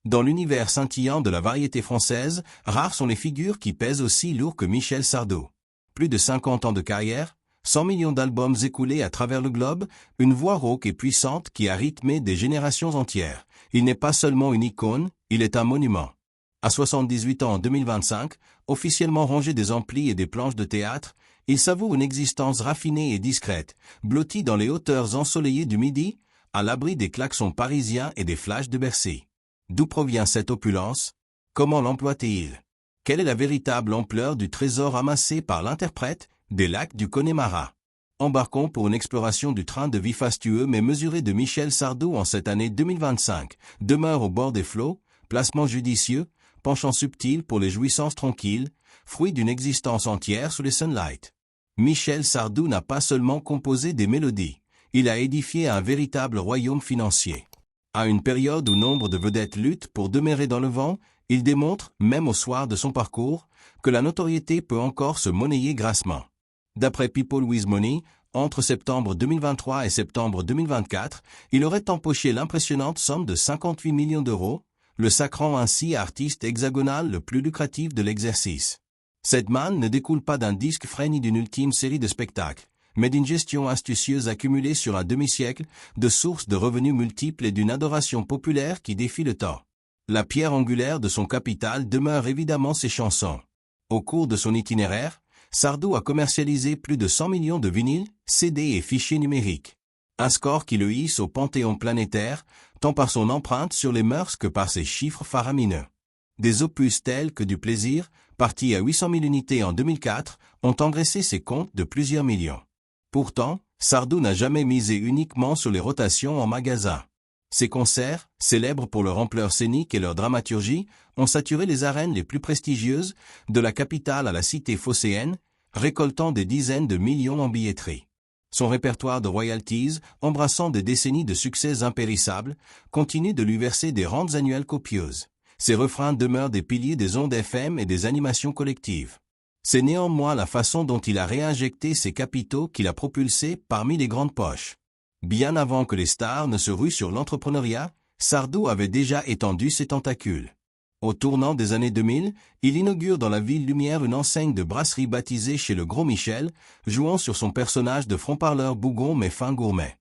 Dans l'univers scintillant de la variété française, rares sont les figures qui pèsent aussi lourd que Michel Sardou. Plus de 50 ans de carrière, 100 millions d'albums écoulés à travers le globe, une voix rauque et puissante qui a rythmé des générations entières. Il n'est pas seulement une icône, il est un monument. À 78 ans en 2025, officiellement rangé des amplis et des planches de théâtre, il savoure une existence raffinée et discrète, blotti dans les hauteurs ensoleillées du Midi, à l'abri des klaxons parisiens et des flashs de Bercy. D'où provient cette opulence? Comment l'emploie-t-il? Quelle est la véritable ampleur du trésor amassé par l'interprète des lacs du Connemara? Embarquons pour une exploration du train de vie fastueux mais mesuré de Michel Sardou en cette année 2025. Demeure au bord des flots, placement judicieux, penchant subtil pour les jouissances tranquilles, fruit d'une existence entière sous les sunlights. Michel Sardou n'a pas seulement composé des mélodies, il a édifié un véritable royaume financier. À une période où nombre de vedettes luttent pour demeurer dans le vent, il démontre, même au soir de son parcours, que la notoriété peut encore se monnayer grassement. D'après People with Money, entre septembre 2023 et septembre 2024, il aurait empoché l'impressionnante somme de 58 millions d'euros, le sacrant ainsi artiste hexagonal le plus lucratif de l'exercice. Cette manne ne découle pas d'un disque frais ni d'une ultime série de spectacles, mais d'une gestion astucieuse accumulée sur un demi-siècle, de sources de revenus multiples et d'une adoration populaire qui défie le temps. La pierre angulaire de son capital demeure évidemment ses chansons. Au cours de son itinéraire, Sardou a commercialisé plus de 100 millions de vinyles, CD et fichiers numériques. Un score qui le hisse au panthéon planétaire, tant par son empreinte sur les mœurs que par ses chiffres faramineux. Des opus tels que Du Plaisir, parti à 800 000 unités en 2004, ont engraissé ses comptes de plusieurs millions. Pourtant, Sardou n'a jamais misé uniquement sur les rotations en magasin. Ses concerts, célèbres pour leur ampleur scénique et leur dramaturgie, ont saturé les arènes les plus prestigieuses, de la capitale à la cité phocéenne, récoltant des dizaines de millions en billetterie. Son répertoire de royalties, embrassant des décennies de succès impérissables, continue de lui verser des rentes annuelles copieuses. Ses refrains demeurent des piliers des ondes FM et des animations collectives. C'est néanmoins la façon dont il a réinjecté ses capitaux qui l'a propulsé parmi les grandes poches. Bien avant que les stars ne se ruent sur l'entrepreneuriat, Sardou avait déjà étendu ses tentacules. Au tournant des années 2000, il inaugure dans la ville lumière une enseigne de brasserie baptisée chez le Gros Michel, jouant sur son personnage de franc-parleur bougon mais fin gourmet.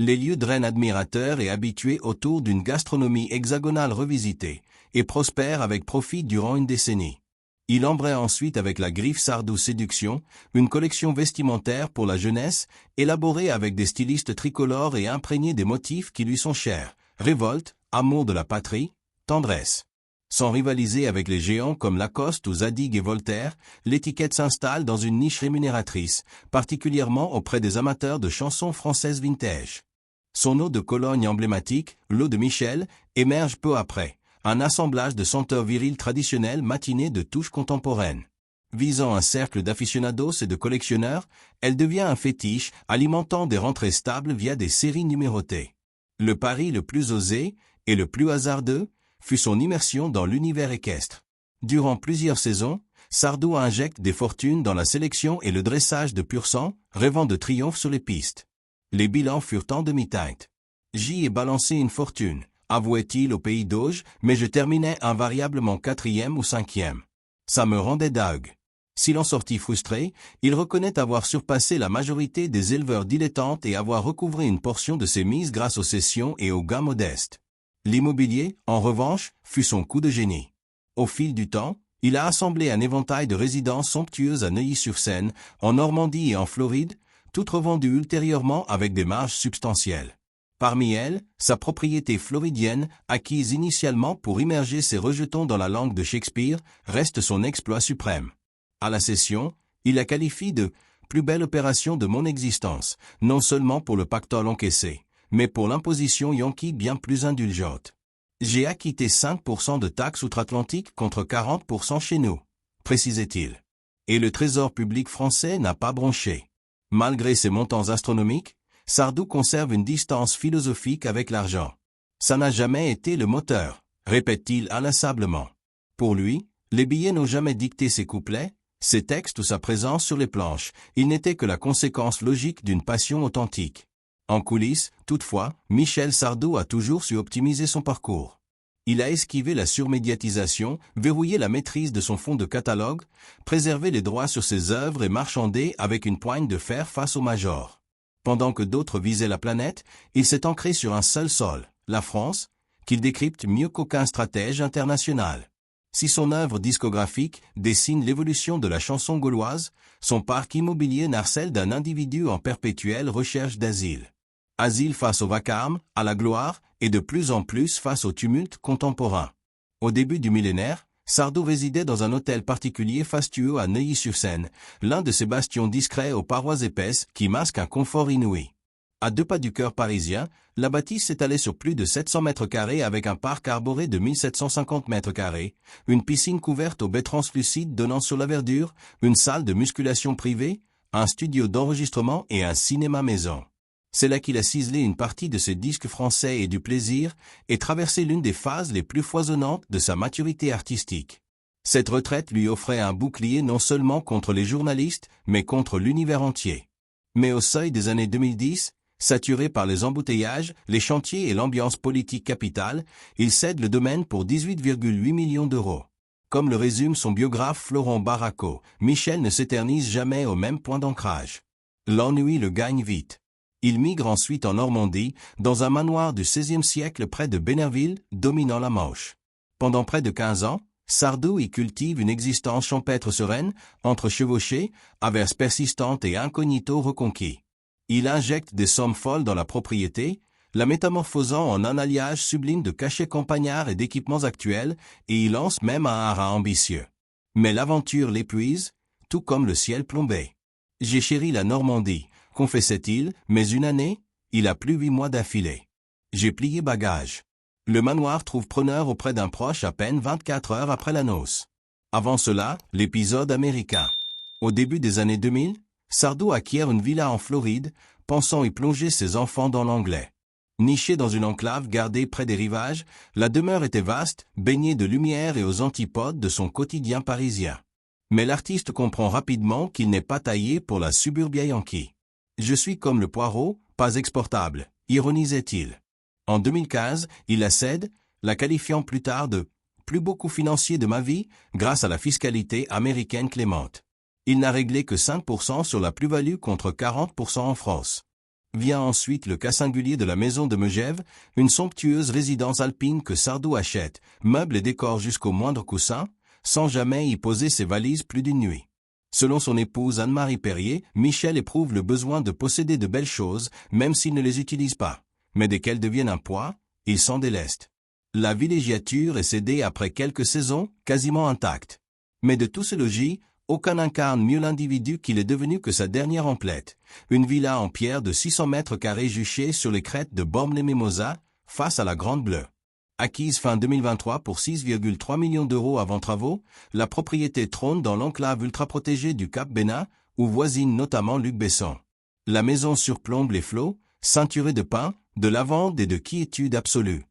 Les lieux drainent admirateurs et habitués autour d'une gastronomie hexagonale revisitée, et prospère avec profit durant une décennie. Il embraye ensuite avec la Griffe Sardou Séduction, une collection vestimentaire pour la jeunesse, élaborée avec des stylistes tricolores et imprégnée des motifs qui lui sont chers, révolte, amour de la patrie, tendresse. Sans rivaliser avec les géants comme Lacoste ou Zadig et Voltaire, l'étiquette s'installe dans une niche rémunératrice, particulièrement auprès des amateurs de chansons françaises vintage. Son eau de Cologne emblématique, l'eau de Michel, émerge peu après. Un assemblage de senteurs viriles traditionnelles matinées de touches contemporaines. Visant un cercle d'aficionados et de collectionneurs, elle devient un fétiche, alimentant des rentrées stables via des séries numérotées. Le pari le plus osé, et le plus hasardeux, fut son immersion dans l'univers équestre. Durant plusieurs saisons, Sardou injecte des fortunes dans la sélection et le dressage de pur sang, rêvant de triomphe sur les pistes. Les bilans furent en demi-teinte. J'y ai balancé une fortune, avouait-il au pays d'Auge, mais je terminais invariablement 4e ou 5e. Ça me rendait dingue. S'il en sortit frustré, il reconnaît avoir surpassé la majorité des éleveurs dilettantes et avoir recouvré une portion de ses mises grâce aux cessions et aux gains modestes. L'immobilier, en revanche, fut son coup de génie. Au fil du temps, il a assemblé un éventail de résidences somptueuses à Neuilly-sur-Seine, en Normandie et en Floride, toutes revendues ultérieurement avec des marges substantielles. Parmi elles, sa propriété floridienne, acquise initialement pour immerger ses rejetons dans la langue de Shakespeare, reste son exploit suprême. À la cession, il la qualifie de « plus belle opération de mon existence », non seulement pour le pactole encaissé, mais pour l'imposition yankee bien plus indulgente. « J'ai acquitté 5% de taxes outre-Atlantique contre 40% chez nous », précisait-il. Et le trésor public français n'a pas bronché. Malgré ses montants astronomiques, Sardou conserve une distance philosophique avec l'argent. Ça n'a jamais été le moteur, répète-t-il inlassablement. Pour lui, les billets n'ont jamais dicté ses couplets, ses textes ou sa présence sur les planches, ils n'étaient que la conséquence logique d'une passion authentique. En coulisses, toutefois, Michel Sardou a toujours su optimiser son parcours. Il a esquivé la surmédiatisation, verrouillé la maîtrise de son fonds de catalogue, préservé les droits sur ses œuvres et marchandé avec une poigne de fer face aux majors. Pendant que d'autres visaient la planète, il s'est ancré sur un seul sol, la France, qu'il décrypte mieux qu'aucun stratège international. Si son œuvre discographique dessine l'évolution de la chanson gauloise, son parc immobilier narcelle d'un individu en perpétuelle recherche d'asile. Asile face au vacarme, à la gloire, et de plus en plus face au tumulte contemporain. Au début du millénaire, Sardou résidait dans un hôtel particulier fastueux à Neuilly-sur-Seine, l'un de ces bastions discrets aux parois épaisses qui masquent un confort inouï. À 2 pas du cœur parisien, la bâtisse s'étalait sur plus de 700 mètres carrés avec un parc arboré de 1750 mètres carrés, une piscine couverte aux baies translucides donnant sur la verdure, une salle de musculation privée, un studio d'enregistrement et un cinéma maison. C'est là qu'il a ciselé une partie de ses disques français et du plaisir, et traversé l'une des phases les plus foisonnantes de sa maturité artistique. Cette retraite lui offrait un bouclier non seulement contre les journalistes, mais contre l'univers entier. Mais au seuil des années 2010, saturé par les embouteillages, les chantiers et l'ambiance politique capitale, il cède le domaine pour 18,8 millions d'euros. Comme le résume son biographe Florent Barraco, Michel ne s'éternise jamais au même point d'ancrage. L'ennui le gagne vite. Il migre ensuite en Normandie, dans un manoir du XVIe siècle près de Bénerville, dominant la Manche. Pendant près de 15 ans, Sardou y cultive une existence champêtre sereine, entre chevauchées, averses persistantes et incognito reconquis. Il injecte des sommes folles dans la propriété, la métamorphosant en un alliage sublime de cachets campagnards et d'équipements actuels, et il lance même un haras ambitieux. Mais l'aventure l'épuise, tout comme le ciel plombé. J'ai chéri la Normandie, confessait-il, mais une année, il a plu 8 mois d'affilée. J'ai plié bagage. Le manoir trouve preneur auprès d'un proche à peine 24 heures après la noce. Avant cela, l'épisode américain. Au début des années 2000, Sardou acquiert une villa en Floride, pensant y plonger ses enfants dans l'anglais. Nichée dans une enclave gardée près des rivages, la demeure était vaste, baignée de lumière et aux antipodes de son quotidien parisien. Mais l'artiste comprend rapidement qu'il n'est pas taillé pour la suburbia yankee. Je suis comme le poireau, pas exportable, ironisait-il. En 2015, il la cède, la qualifiant plus tard de « plus beau coup financier de ma vie » grâce à la fiscalité américaine clémente. Il n'a réglé que 5% sur la plus-value contre 40% en France. Vient ensuite le cas singulier de la maison de Megève, une somptueuse résidence alpine que Sardou achète, meubles et décors jusqu'au moindre coussin, sans jamais y poser ses valises plus d'une nuit. Selon son épouse Anne-Marie Perrier, Michel éprouve le besoin de posséder de belles choses, même s'il ne les utilise pas. Mais dès qu'elles deviennent un poids, il s'en déleste. La villégiature est cédée après quelques saisons, quasiment intacte. Mais de tout ce logis, aucun n'incarne mieux l'individu qu'il est devenu que sa dernière emplette, une villa en pierre de 600 mètres carrés juchée sur les crêtes de Bormes-les-Mimosas, face à la Grande Bleue. Acquise fin 2023 pour 6,3 millions d'euros avant travaux, la propriété trône dans l'enclave ultra-protégée du Cap Bénin, où voisine notamment Luc Besson. La maison surplombe les flots, ceinturée de pins, de lavande et de quiétude absolue.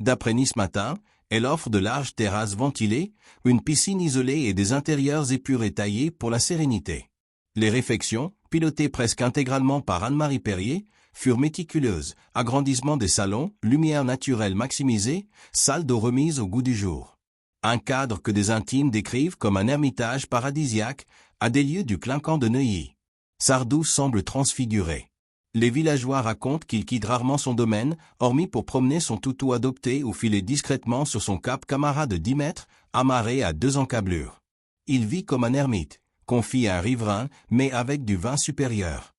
D'après Nice Matin, elle offre de larges terrasses ventilées, une piscine isolée et des intérieurs épurés taillés pour la sérénité. Les réfections, pilotées presque intégralement par Anne-Marie Perrier, furent méticuleuses, agrandissement des salons, lumière naturelle maximisée, salle d'eau remise au goût du jour. Un cadre que des intimes décrivent comme un ermitage paradisiaque, à des lieux du clinquant de Neuilly. Sardou semble transfiguré. Les villageois racontent qu'il quitte rarement son domaine, hormis pour promener son toutou adopté ou filer discrètement sur son cap Camara de 10 mètres, amarré à 2 encablures. Il vit comme un ermite, confie à un riverain, mais avec du vin supérieur.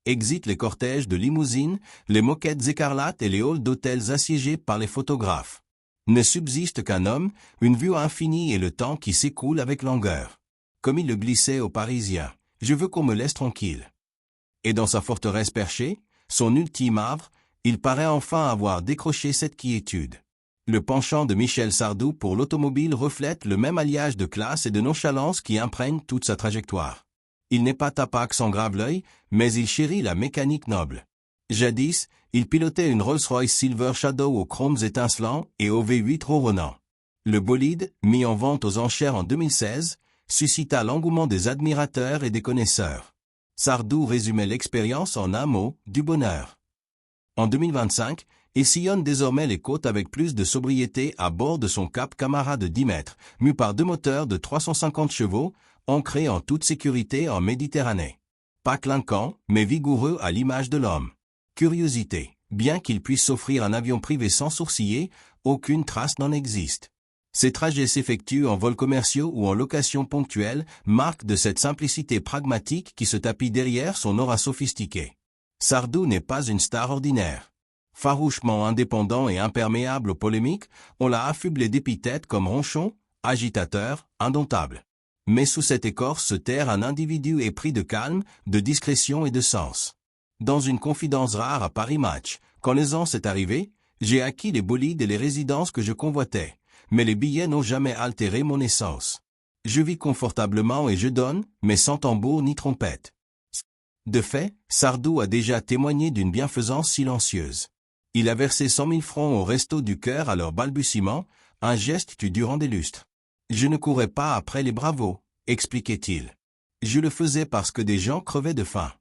Exit les cortèges de limousines, les moquettes écarlates et les halls d'hôtels assiégés par les photographes. Ne subsiste qu'un homme, une vue infinie et le temps qui s'écoule avec langueur. Comme il le glissait aux Parisiens, « Je veux qu'on me laisse tranquille ». Et dans sa forteresse perchée, son ultime havre, il paraît enfin avoir décroché cette quiétude. Le penchant de Michel Sardou pour l'automobile reflète le même alliage de classe et de nonchalance qui imprègne toute sa trajectoire. Il n'est pas tapac sans grave l'œil, mais il chérit la mécanique noble. Jadis, il pilotait une Rolls-Royce Silver Shadow aux chromes étincelants et au V8 ronronnant. Le bolide, mis en vente aux enchères en 2016, suscita l'engouement des admirateurs et des connaisseurs. Sardou résumait l'expérience en un mot, du bonheur. En 2025, Il sillonne désormais les côtes avec plus de sobriété à bord de son Cap Camara de 10 mètres, mu par 2 moteurs de 350 chevaux, ancrés en toute sécurité en Méditerranée. Pas clinquant, mais vigoureux à l'image de l'homme. Curiosité, bien qu'il puisse s'offrir un avion privé sans sourciller, aucune trace n'en existe. Ces trajets s'effectuent en vols commerciaux ou en location ponctuelle, marque de cette simplicité pragmatique qui se tapit derrière son aura sophistiquée. Sardou n'est pas une star ordinaire. Farouchement indépendant et imperméable aux polémiques, on l'a affublé d'épithètes comme ronchon, agitateur, indomptable. Mais sous cette écorce se terre un individu épris de calme, de discrétion et de sens. Dans une confidence rare à Paris Match, quand l'aisance est arrivée, j'ai acquis les bolides et les résidences que je convoitais, mais les billets n'ont jamais altéré mon essence. Je vis confortablement et je donne, mais sans tambour ni trompette. De fait, Sardou a déjà témoigné d'une bienfaisance silencieuse. Il a versé 100 000 francs au Resto du Cœur à leur balbutiement, un geste du durant des lustres. Je ne courais pas après les bravos, expliquait-il. Je le faisais parce que des gens crevaient de faim.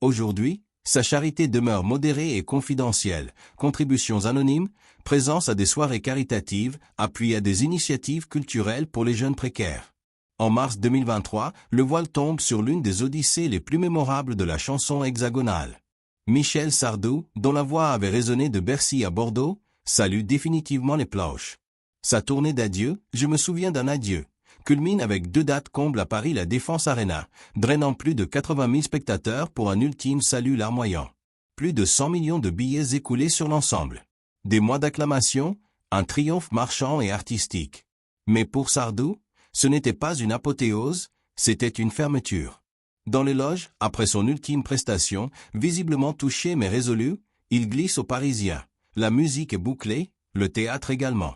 Aujourd'hui, sa charité demeure modérée et confidentielle, contributions anonymes, présence à des soirées caritatives, appui à des initiatives culturelles pour les jeunes précaires. En mars 2023, le voile tombe sur l'une des odyssées les plus mémorables de la chanson hexagonale. Michel Sardou, dont la voix avait résonné de Bercy à Bordeaux, salue définitivement les planches. Sa tournée d'adieu, je me souviens d'un adieu, culmine avec 2 dates comble à Paris la Défense Arena, drainant plus de 80 000 spectateurs pour un ultime salut larmoyant. Plus de 100 millions de billets écoulés sur l'ensemble. Des mois d'acclamation, un triomphe marchand et artistique. Mais pour Sardou, ce n'était pas une apothéose, c'était une fermeture. Dans les loges, après son ultime prestation, visiblement touché mais résolu, il glisse aux Parisiens. La musique est bouclée, le théâtre également.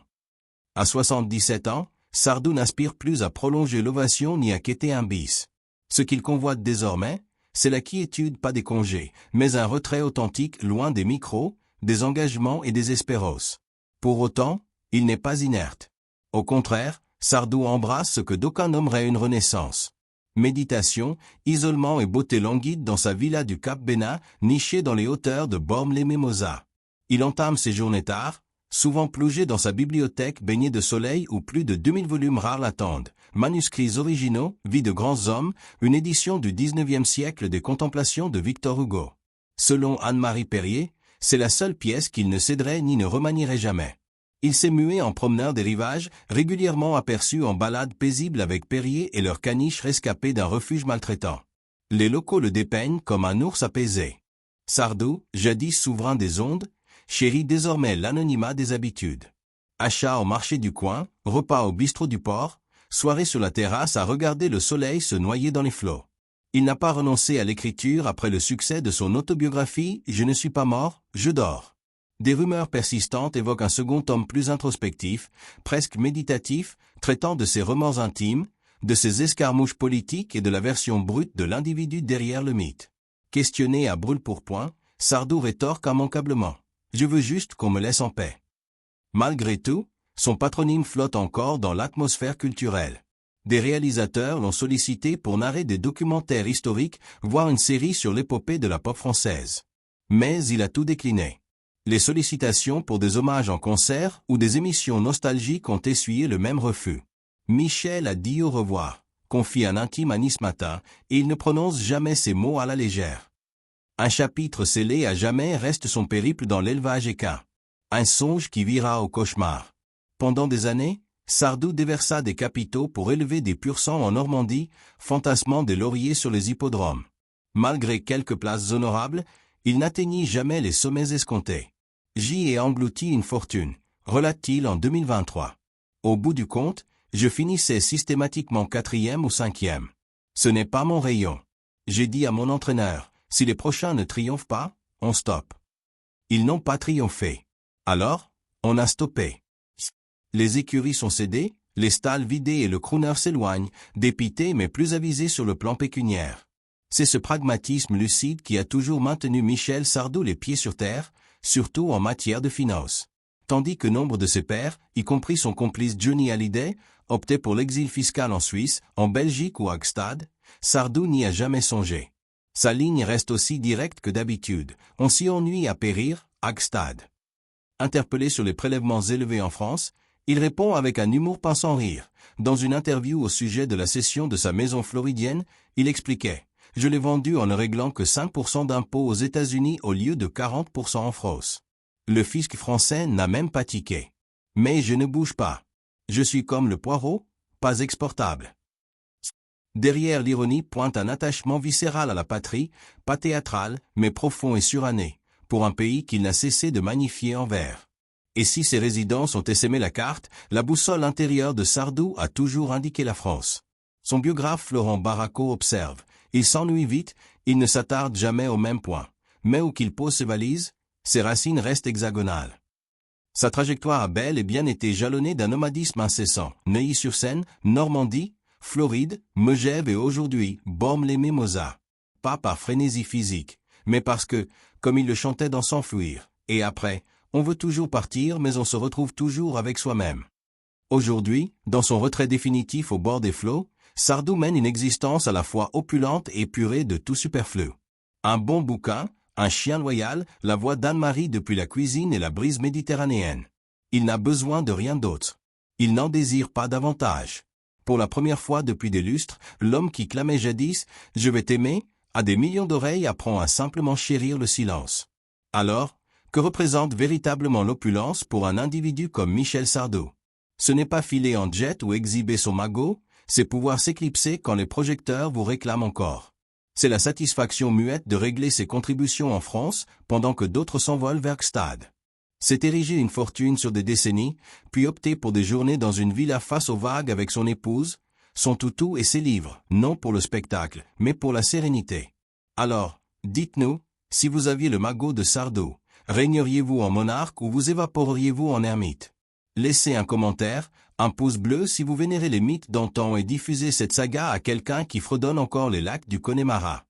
À 77 ans, Sardou n'aspire plus à prolonger l'ovation ni à quêter un bis. Ce qu'il convoite désormais, c'est la quiétude, pas des congés, mais un retrait authentique loin des micros, des engagements et des espéros. Pour autant, il n'est pas inerte. Au contraire, Sardou embrasse ce que d'aucuns nommeraient une renaissance. Méditation, isolement et beauté languide dans sa villa du Cap Bénin, nichée dans les hauteurs de Bormes-les-Mimosas. Il entame ses journées tard, souvent plongé dans sa bibliothèque baignée de soleil où plus de 2000 volumes rares l'attendent, manuscrits originaux, vie de grands hommes, une édition du 19e siècle des Contemplations de Victor Hugo. Selon Anne-Marie Perrier, c'est la seule pièce qu'il ne céderait ni ne remanierait jamais. Il s'est mué en promeneur des rivages, régulièrement aperçu en balade paisible avec Perrier et leur caniche rescapés d'un refuge maltraitant. Les locaux le dépeignent comme un ours apaisé. Sardou, jadis souverain des ondes, chérit désormais l'anonymat des habitudes. Achats au marché du coin, repas au bistrot du port, soirée sur la terrasse à regarder le soleil se noyer dans les flots. Il n'a pas renoncé à l'écriture après le succès de son autobiographie « Je ne suis pas mort, je dors ». Des rumeurs persistantes évoquent un second tome plus introspectif, presque méditatif, traitant de ses remords intimes, de ses escarmouches politiques et de la version brute de l'individu derrière le mythe. Questionné à brûle-pourpoint, Sardou rétorque immanquablement. « Je veux juste qu'on me laisse en paix ». Malgré tout, son patronyme flotte encore dans l'atmosphère culturelle. Des réalisateurs l'ont sollicité pour narrer des documentaires historiques, voire une série sur l'épopée de la pop française. Mais il a tout décliné. Les sollicitations pour des hommages en concert ou des émissions nostalgiques ont essuyé le même refus. Michel a dit au revoir, confie un intime à Nice Matin, et il ne prononce jamais ces mots à la légère. Un chapitre scellé à jamais reste son périple dans l'élevage équin. Un songe qui vira au cauchemar. Pendant des années, Sardou déversa des capitaux pour élever des pur-sangs en Normandie, fantasmant des lauriers sur les hippodromes. Malgré quelques places honorables, il n'atteignit jamais les sommets escomptés. J'y ai englouti une fortune, relate-t-il en 2023. Au bout du compte, je finissais systématiquement 4e ou 5e. Ce n'est pas mon rayon. J'ai dit à mon entraîneur, si les prochains ne triomphent pas, on stoppe. Ils n'ont pas triomphé. Alors, on a stoppé. Les écuries sont cédées, les stalles vidées et le crooner s'éloigne, dépité mais plus avisé sur le plan pécuniaire. C'est ce pragmatisme lucide qui a toujours maintenu Michel Sardou les pieds sur terre, surtout en matière de finance. Tandis que nombre de ses pairs, y compris son complice Johnny Hallyday, optaient pour l'exil fiscal en Suisse, en Belgique ou à Gstaad, Sardou n'y a jamais songé. Sa ligne reste aussi directe que d'habitude, on s'y ennuie à périr, à Gstaad. Interpellé sur les prélèvements élevés en France, il répond avec un humour pince sans rire. Dans une interview au sujet de la cession de sa maison floridienne, il expliquait « Je l'ai vendue en ne réglant que 5% d'impôts aux États-Unis au lieu de 40% en France. Le fisc français n'a même pas tiqué. Mais je ne bouge pas. Je suis comme le poireau, pas exportable. » Derrière l'ironie pointe un attachement viscéral à la patrie, pas théâtral, mais profond et suranné, pour un pays qu'il n'a cessé de magnifier en vers. Et si ses résidents ont essaimé la carte, la boussole intérieure de Sardou a toujours indiqué la France. Son biographe Florent Barraco observe, il s'ennuie vite, il ne s'attarde jamais au même point, mais où qu'il pose ses valises, ses racines restent hexagonales. Sa trajectoire a bel et bien été jalonnée d'un nomadisme incessant, Neuilly-sur-Seine, Normandie, Floride, Megève et aujourd'hui, Bormes-les-Mimosas. Pas par frénésie physique, mais parce que, comme il le chantait dans S'enfuir, et après, on veut toujours partir mais on se retrouve toujours avec soi-même. Aujourd'hui, dans son retrait définitif au bord des flots, Sardou mène une existence à la fois opulente et épurée de tout superflu. Un bon bouquin, un chien loyal, la voix d'Anne-Marie depuis la cuisine et la brise méditerranéenne. Il n'a besoin de rien d'autre. Il n'en désire pas davantage. Pour la première fois depuis des lustres, l'homme qui clamait jadis « Je vais t'aimer » à des millions d'oreilles apprend à simplement chérir le silence. Alors, que représente véritablement l'opulence pour un individu comme Michel Sardou? Ce n'est pas filer en jet ou exhiber son magot, c'est pouvoir s'éclipser quand les projecteurs vous réclament encore. C'est la satisfaction muette de régler ses contributions en France pendant que d'autres s'envolent vers Gstad. C'est ériger une fortune sur des décennies, puis opter pour des journées dans une villa face aux vagues avec son épouse, son toutou et ses livres, non pour le spectacle, mais pour la sérénité. Alors, dites-nous, si vous aviez le magot de Sardou, régneriez-vous en monarque ou vous évaporeriez-vous en ermite? Laissez un commentaire, un pouce bleu si vous vénérez les mythes d'antan et diffusez cette saga à quelqu'un qui fredonne encore les lacs du Connemara.